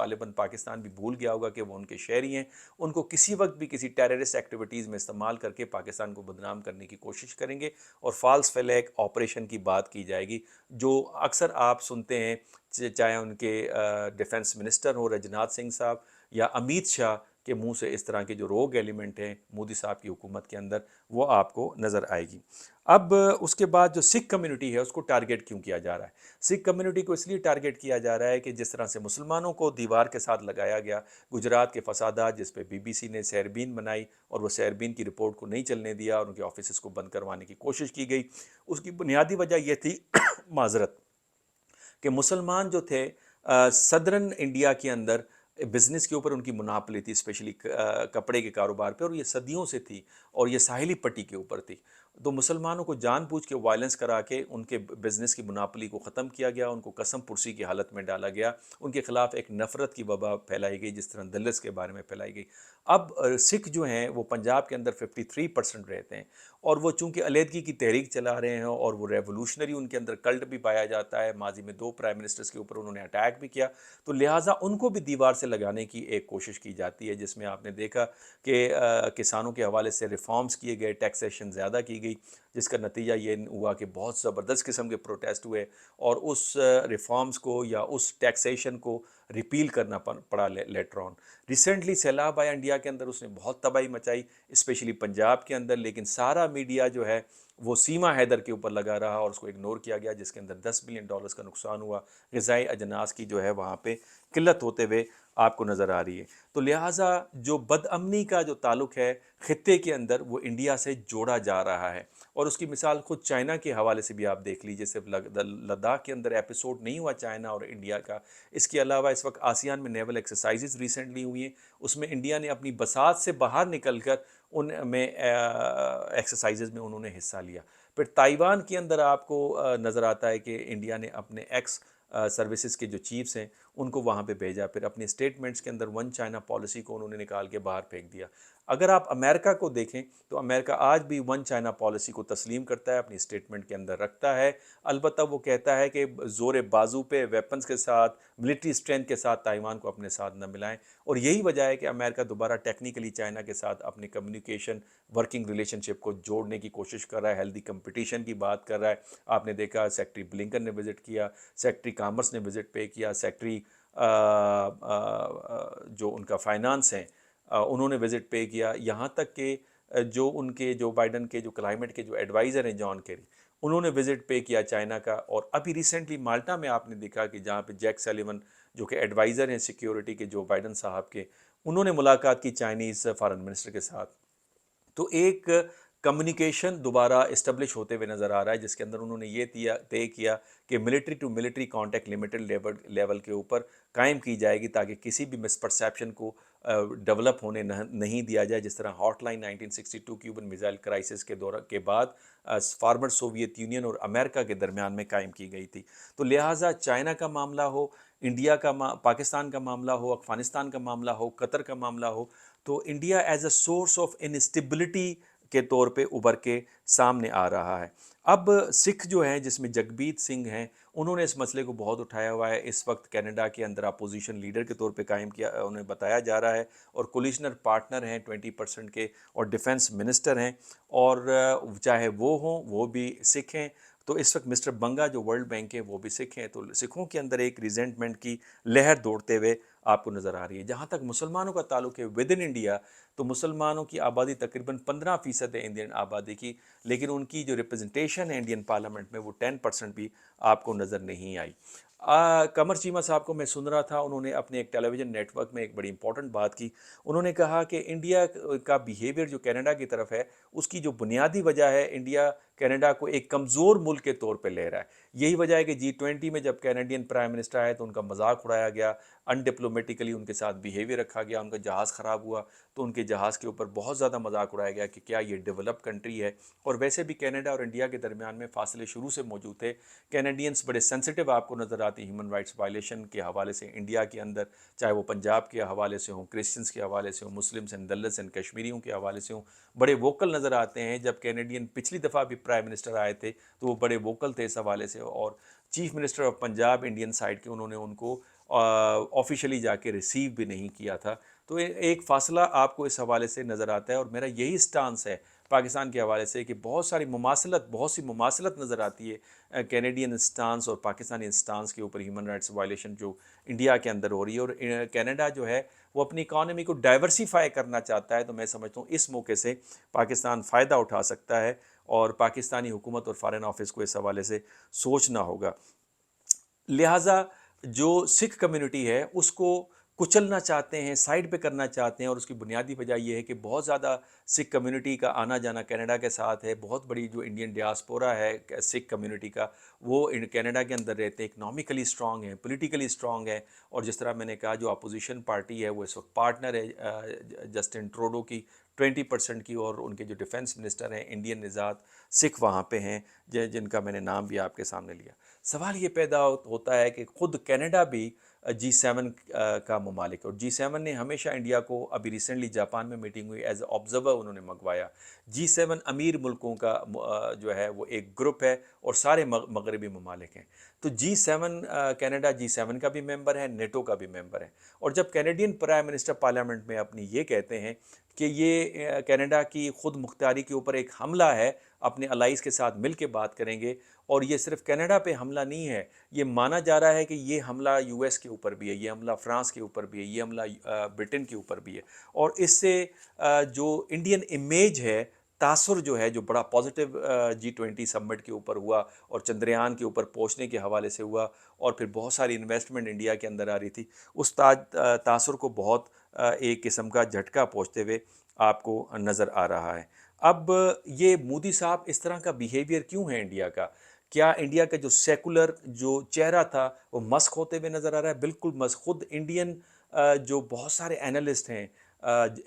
غالباً پاکستان بھی بھول گیا ہوگا کہ وہ ان کے شہری ہیں، ان کو کسی وقت بھی کسی ٹیررسٹ ایکٹیویٹیز میں استعمال کر کے پاکستان کو بدنام کرنے کی کوشش کریں گے، اور فالس فلیگ آپریشن کی بات کی جائے گی، جو اکثر آپ سنتے ہیں چاہے ان کے ڈیفنس منسٹر ہوں رجناتھ سنگھ صاحب یا امیت شاہ کے منہ سے اس طرح کے جو روگ ایلیمنٹ ہیں مودی صاحب کی حکومت کے اندر وہ آپ کو نظر آئے گی۔ اب اس کے بعد جو سکھ کمیونٹی ہے اس کو ٹارگیٹ کیوں کیا جا رہا ہے؟ سکھ کمیونٹی کو اس لیے ٹارگیٹ کیا جا رہا ہے کہ جس طرح سے مسلمانوں کو دیوار کے ساتھ لگایا گیا، گجرات کے فسادات جس پہ BBC نے سیربین بنائی اور وہ سیربین کی رپورٹ کو نہیں چلنے دیا اور ان کے آفیسز کو بند کروانے کی کوشش کی گئی، اس کی بنیادی وجہ یہ تھی معذرت کہ مسلمان جو تھے صدرن انڈیا کے اندر بزنس کے اوپر ان کی مناپلی تھی، اسپیشلی کپڑے کے کاروبار پہ، اور یہ صدیوں سے تھی اور یہ ساحلی پٹی کے اوپر تھی۔ تو مسلمانوں کو جان بوجھ کے وائلنس کرا کے ان کے بزنس کی مناپلی کو ختم کیا گیا، ان کو قسم پرسی کی حالت میں ڈالا گیا، ان کے خلاف ایک نفرت کی وبا پھیلائی گئی جس طرح دلس کے بارے میں پھیلائی گئی۔ اب سکھ جو ہیں وہ پنجاب کے اندر 53% رہتے ہیں، اور وہ چونکہ علیحدگی کی تحریک چلا رہے ہیں اور وہ ریولوشنری ان کے اندر کلٹ بھی پایا جاتا ہے، ماضی میں 2 پرائم منسٹرز کے اوپر انہوں نے اٹیک بھی کیا، تو لہٰذا ان کو بھی دیوار سے لگانے کی ایک کوشش کی جاتی ہے، جس میں آپ نے دیکھا کہ کسانوں کے حوالے سے ریفارمز کیے گئے، ٹیکسیشن زیادہ کی گئی، جس کا نتیجہ یہ ہوا کہ بہت زبردست قسم کے پروٹیسٹ ہوئے اور اس ریفارمز کو یا اس ٹیکسیشن کو ریپیل کرنا پڑا لیٹر آن۔ ریسنٹلی سیلاب آیا انڈیا کے اندر، اس نے بہت تباہی مچائی اسپیشلی پنجاب کے اندر، لیکن سارا میڈیا جو ہے وہ سیما حیدر کے اوپر لگا رہا اور اس کو اگنور کیا گیا، جس کے اندر $10 بلین کا نقصان ہوا، غذائی اجناس کی جو ہے وہاں پہ قلت ہوتے ہوئے آپ کو نظر آ رہی ہے۔ تو لہٰذا جو بد امنی کا جو تعلق ہے خطے کے اندر وہ انڈیا سے جوڑا جا رہا ہے، اور اس کی مثال خود چائنا کے حوالے سے بھی آپ دیکھ لیجئے، صرف لداخ کے اندر ایپیسوڈ نہیں ہوا چائنا اور انڈیا کا، اس کے علاوہ اس وقت آسیان میں نیول ایکسرسائزز ریسنٹلی ہوئی ہیں، اس میں انڈیا نے اپنی بساط سے باہر نکل کر ان میں ایکسرسائزز میں انہوں نے حصہ لیا۔ پھر تائیوان کے اندر آپ کو نظر آتا ہے کہ انڈیا نے اپنے ایکس سروسز کے جو چیفز ہیں ان کو وہاں پہ بھیجا، پھر اپنے اسٹیٹمنٹس کے اندر ون چائنا پالیسی کو انہوں نے نکال کے باہر پھینک دیا۔ اگر آپ امریکہ کو دیکھیں تو امریکہ آج بھی ون چائنا پالیسی کو تسلیم کرتا ہے، اپنی اسٹیٹمنٹ کے اندر رکھتا ہے، البتہ وہ کہتا ہے کہ زور بازو پہ ویپنز کے ساتھ ملٹری اسٹرینتھ کے ساتھ تائیوان کو اپنے ساتھ نہ ملائیں، اور یہی وجہ ہے کہ امریکہ دوبارہ ٹیکنیکلی چائنا کے ساتھ اپنی کمیونیکیشن ورکنگ ریلیشن شپ کو جوڑنے کی کوشش کر رہا ہے، ہیلدی کمپٹیشن کی بات کر رہا ہے۔ آپ نے دیکھا سیکٹری بلنکن نے وزٹ کیا، سیکٹری کامرس نے وزٹ پے کیا، سیکٹری جو ان کا فائنانس ہیں انہوں نے وزٹ پے کیا، یہاں تک کہ جو ان کے جو بائیڈن کے جو کلائمیٹ کے جو ایڈوائزر ہیں جان کیری، انہوں نے وزٹ پے کیا چائنا کا، اور ابھی ریسنٹلی مالٹا میں آپ نے دیکھا کہ جہاں پہ جیک سیلیون جو کہ ایڈوائزر ہیں سیکیورٹی کے جو بائیڈن صاحب کے، انہوں نے ملاقات کی چائنیز فارن منسٹر کے ساتھ۔ تو ایک کمیونیکیشن دوبارہ اسٹیبلش ہوتے ہوئے نظر آ رہا ہے، جس کے اندر انہوں نے یہ طے کیا کہ military to military contact limited level کے اوپر قائم کی جائے گی، تاکہ کسی بھی مس پرسیپشن کو ڈیولپ ہونے نہیں دیا جائے، جس طرح hot line 1962 Cuban missile crisis کے بعد فارمر سوویت یونین اور امریکہ کے درمیان میں قائم کی گئی تھی۔ تو لہٰذا چائنا کا معاملہ ہو، انڈیا کا پاکستان کا معاملہ ہو، افغانستان کا معاملہ ہو، قطر کا معاملہ ہو، تو India as a source of instability کے طور پہ ابھر کے سامنے آ رہا ہے۔ اب سکھ جو ہیں جس میں جگبیت سنگھ ہیں، انہوں نے اس مسئلے کو بہت اٹھایا ہوا ہے، اس وقت کینیڈا کے اندر اپوزیشن لیڈر کے طور پہ قائم کیا انہیں بتایا جا رہا ہے، اور کولیشنر پارٹنر ہیں 20% کے، اور ڈیفنس منسٹر ہیں، اور چاہے وہ ہوں وہ بھی سکھ ہیں۔ تو اس وقت مسٹر بنگا جو ورلڈ بینک ہے وہ بھی سکھ ہیں، تو سکھوں کے اندر ایک ریزنٹمنٹ کی لہر دوڑتے ہوئے آپ کو نظر آ رہی ہے۔ جہاں تک مسلمانوں کا تعلق ہے ود ان انڈیا، تو مسلمانوں کی آبادی تقریباً 15% ہے انڈین آبادی کی، لیکن ان کی جو ریپرزنٹیشن ہے انڈین پارلیمنٹ میں وہ 10% بھی آپ کو نظر نہیں آئی۔ قمر چیمہ صاحب کو میں سن رہا تھا، انہوں نے اپنے ایک ٹیلی ویژن نیٹ ورک میں ایک بڑی امپورٹنٹ بات کی، انہوں نے کہا کہ انڈیا کا بیہیویئر جو کینیڈا کی طرف ہے اس کی جو بنیادی وجہ ہے، انڈیا کینیڈا کو ایک کمزور ملک کے طور پہ لے رہا ہے۔ یہی وجہ ہے کہ G20 میں جب کینیڈین پرائم منسٹر آئے تو ان کا مذاق اڑایا گیا، ان ڈپلومیٹیکلی ان کے ساتھ بیہیویئر رکھا گیا، ان کا جہاز خراب ہوا تو ان کے جہاز کے اوپر بہت زیادہ مذاق اڑایا گیا کہ کیا یہ ڈیولپ کنٹری ہے، اور ویسے بھی کینیڈا اور انڈیا کے درمیان میں فاصلے شروع سے موجود تھے۔ کینیڈینز بڑے سینسٹیو آپ کو نظر آتی ہیومن رائٹس وائلیشن کے حوالے سے انڈیا کے اندر، چاہے وہ پنجاب کے حوالے سے ہوں، کرسچنس کے حوالے سے ہوں، مسلمس اینڈ دلتس اینڈ کشمیریوں کے حوالے سے ہوں، بڑے ووکل نظر آتے ہیں۔ جب کینیڈین پچھلی دفعہ بھی پرائم منسٹر آئے تھے تو وہ بڑے ووکل تھے اس حوالے سے، اور chief minister of Punjab Indian side کے، انہوں نے ان کو آفیشلی جا کے ریسیو بھی نہیں کیا تھا. تو ایک فاصلہ آپ کو اس حوالے سے نظر آتا ہے, اور میرا یہی سٹانس ہے پاکستان کے حوالے سے کہ بہت سی مماثلت نظر آتی ہے کینیڈین سٹانس اور پاکستانی سٹانس کے اوپر ہیومن رائٹس وائلیشن جو انڈیا کے اندر ہو رہی ہے. اور کینیڈا جو ہے وہ اپنی اکانومی کو ڈائیورسیفائی کرنا چاہتا ہے, تو میں سمجھتا ہوں اس موقع سے پاکستان فائدہ اٹھا سکتا ہے, اور پاکستانی حکومت اور فارن آفس کو اس حوالے سے سوچنا ہوگا. لہٰذا جو سکھ کمیونٹی ہے اس کو کچلنا چاہتے ہیں, سائڈ پہ کرنا چاہتے ہیں, اور اس کی بنیادی وجہ یہ ہے کہ بہت زیادہ سکھ کمیونٹی کا آنا جانا کینیڈا کے ساتھ ہے. بہت بڑی جو انڈین ڈیاسپورا ہے سکھ کمیونٹی کا, وہ کینیڈا کے اندر رہتے ہیں, اکنامکلی اسٹرانگ ہیں, پولیٹیکلی اسٹرانگ ہے. اور جس طرح میں نے کہا جو اپوزیشن پارٹی ہے وہ اس وقت پارٹنر ہے جسٹن ٹروڈو کی 20% کی, اور ان کے جو ڈیفنس منسٹر ہیں انڈین نژاد سکھ وہاں پہ ہیں جن کا میں نے نام بھی آپ کے سامنے لیا. سوال یہ پیدا ہوتا ہے کہ خود کینیڈا بھی G7 کا ممالک ہے, اور G7 نے ہمیشہ انڈیا کو, ابھی ریسنٹلی جاپان میں میٹنگ ہوئی, ایز اے آبزرور انہوں نے منگوایا. G7 امیر ملکوں کا جو ہے وہ ایک گروپ ہے, اور سارے مغربی ممالک ہیں. تو G7 کینیڈا G7 کا بھی ممبر ہے, نیٹو کا بھی ممبر ہے. اور جب کینیڈین پرائم منسٹر پارلیمنٹ میں اپنی یہ کہتے ہیں کہ یہ کینیڈا کی خود مختاری کے اوپر ایک حملہ ہے, اپنے الائز کے ساتھ مل کے بات کریں گے, اور یہ صرف کینیڈا پہ حملہ نہیں ہے, یہ مانا جا رہا ہے کہ یہ حملہ US کے اوپر بھی ہے, یہ حملہ فرانس کے اوپر بھی ہے, یہ حملہ برٹن کے اوپر بھی ہے. اور اس سے جو انڈین امیج ہے, تاثر جو ہے, جو بڑا پازیٹیو G20 سمٹ کے اوپر ہوا, اور چندریان کے اوپر پہنچنے کے حوالے سے ہوا, اور پھر بہت ساری انویسٹمنٹ انڈیا کے اندر آ رہی تھی, اس تاثر کو بہت ایک قسم کا جھٹکا پہنچتے ہوئے آپ کو نظر آ رہا ہے. اب یہ مودی صاحب اس طرح کا بیہیویئر کیوں ہے انڈیا کا؟ کیا انڈیا کا جو سیکولر جو چہرہ تھا وہ مسخ ہوتے ہوئے نظر آ رہا ہے؟ بالکل مسخ. خود انڈین جو بہت سارے اینالسٹ ہیں,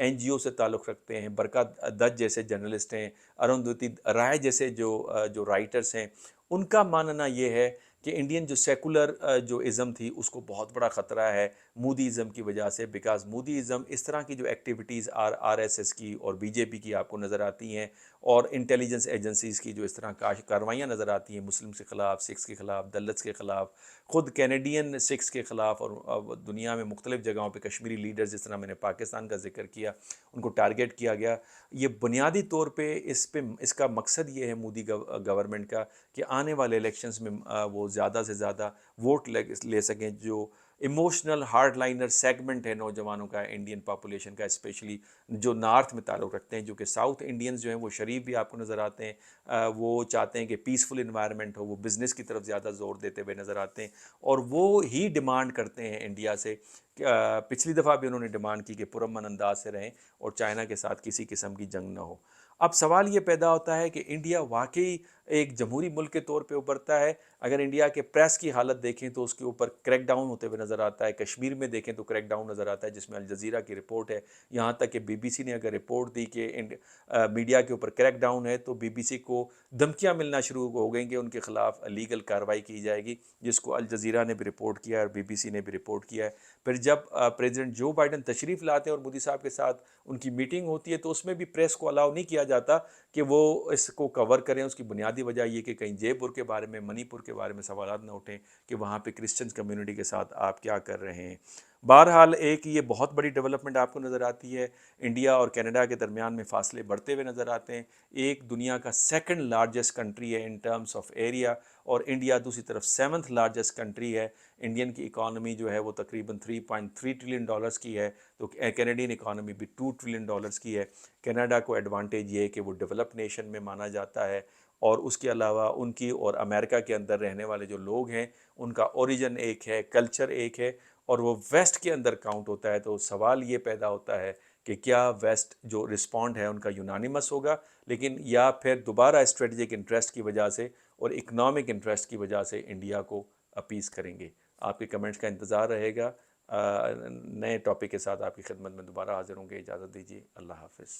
NGO سے تعلق رکھتے ہیں, برکا دت جیسے جرنلسٹ ہیں, اروندھتی رائے جیسے جو رائٹرز ہیں, ان کا ماننا یہ ہے کہ انڈین جو سیکولر جو ازم تھی اس کو بہت بڑا خطرہ ہے مودی ازم کی وجہ سے. بیکاز مودی ازم اس طرح کی جو ایکٹیویٹیز RSS کی اور BJP کی آپ کو نظر آتی ہیں, اور انٹیلیجنس ایجنسیز کی جو اس طرح کارروائیاں نظر آتی ہیں مسلم کے خلاف, سکھس کے خلاف, دلتس کے خلاف, خود کینیڈین سکھس کے خلاف, اور دنیا میں مختلف جگہوں پہ کشمیری لیڈرز, جس طرح میں نے پاکستان کا ذکر کیا, ان کو ٹارگیٹ کیا گیا. یہ بنیادی طور پہ اس کا مقصد یہ ہے مودی گورنمنٹ کا کہ آنے والے الیکشنز میں وہ زیادہ سے زیادہ ووٹ لے سکیں. جو ایموشنل ہارڈ لائنر سیگمنٹ ہے نوجوانوں کا, انڈین پاپولیشن کا, اسپیشلی جو نارتھ میں تعلق رکھتے ہیں, جو کہ ساؤتھ انڈینز جو ہیں وہ شریف بھی آپ کو نظر آتے ہیں, وہ چاہتے ہیں کہ پیسفل انوائرمنٹ ہو, وہ بزنس کی طرف زیادہ زور دیتے ہوئے نظر آتے ہیں, اور وہ ہی ڈیمانڈ کرتے ہیں انڈیا سے. پچھلی دفعہ بھی انہوں نے ڈیمانڈ کی کہ پرامن انداز سے رہیں اور چائنا کے ساتھ کسی قسم کی جنگ نہ ہو. اب سوال یہ پیدا ہوتا ہے کہ انڈیا واقعی ایک جمہوری ملک کے طور پہ ابھرتا ہے. اگر انڈیا کے پریس کی حالت دیکھیں تو اس کے اوپر کریک ڈاؤن ہوتے ہوئے نظر آتا ہے. کشمیر میں دیکھیں تو کریک ڈاؤن نظر آتا ہے, جس میں الجزیرہ کی رپورٹ ہے. یہاں تک کہ BBC نے اگر رپورٹ دی کہ میڈیا کے اوپر کریک ڈاؤن ہے, تو BBC کو دھمکیاں ملنا شروع ہو گئیں کہ ان کے خلاف لیگل کارروائی کی جائے گی, جس کو الجزیرہ نے بھی رپورٹ کیا ہے اور BBC نے بھی رپورٹ کیا ہے. پھر جب پریزیڈنٹ جو بائیڈن تشریف لاتے ہیں اور مودی صاحب کے ساتھ ان کی میٹنگ ہوتی ہے, تو اس میں بھی پریس کو الاؤ نہیں کیا جاتا کہ وہ اس کو کور کریں. اس کی بنیادی وجہ یہ کہ کہیں جے پور کے بارے میں, منی پور کے بارے میں سوالات نہ اٹھیں کہ وہاں پہ کرسچنز کمیونٹی کے ساتھ آپ کیا کر رہے ہیں. بہرحال ایک یہ بہت بڑی ڈیولپمنٹ آپ کو نظر آتی ہے. انڈیا اور کینیڈا کے درمیان میں فاصلے بڑھتے ہوئے نظر آتے ہیں. ایک دنیا کا سیکنڈ لارجسٹ کنٹری ہے ان ٹرمز آف ایریا, اور انڈیا دوسری طرف 7th لارجسٹ کنٹری ہے. انڈین کی اکانومی جو ہے وہ تقریباً $3.3 ٹریلین کی ہے, تو کینیڈین اکانومی بھی $2 ٹریلین کی ہے. کینیڈا کو ایڈوانٹیج یہ ہے کہ وہ ڈیولپ نیشن میں مانا جاتا ہے, اور اس کے علاوہ ان کی اور امریکہ کے اندر رہنے والے جو لوگ ہیں ان کا اوریجن ایک ہے, کلچر ایک ہے, اور وہ ویسٹ کے اندر کاؤنٹ ہوتا ہے. تو سوال یہ پیدا ہوتا ہے کہ کیا ویسٹ جو رسپونڈ ہے ان کا یونانیمس ہوگا, لیکن یا پھر دوبارہ اسٹریٹجک انٹرسٹ کی وجہ سے اور اکنامک انٹرسٹ کی وجہ سے انڈیا کو اپیز کریں گے. آپ کے کمنٹس کا انتظار رہے گا. نئے ٹاپک کے ساتھ آپ کی خدمت میں دوبارہ حاضر ہوں گے. اجازت دیجیے. اللہ حافظ.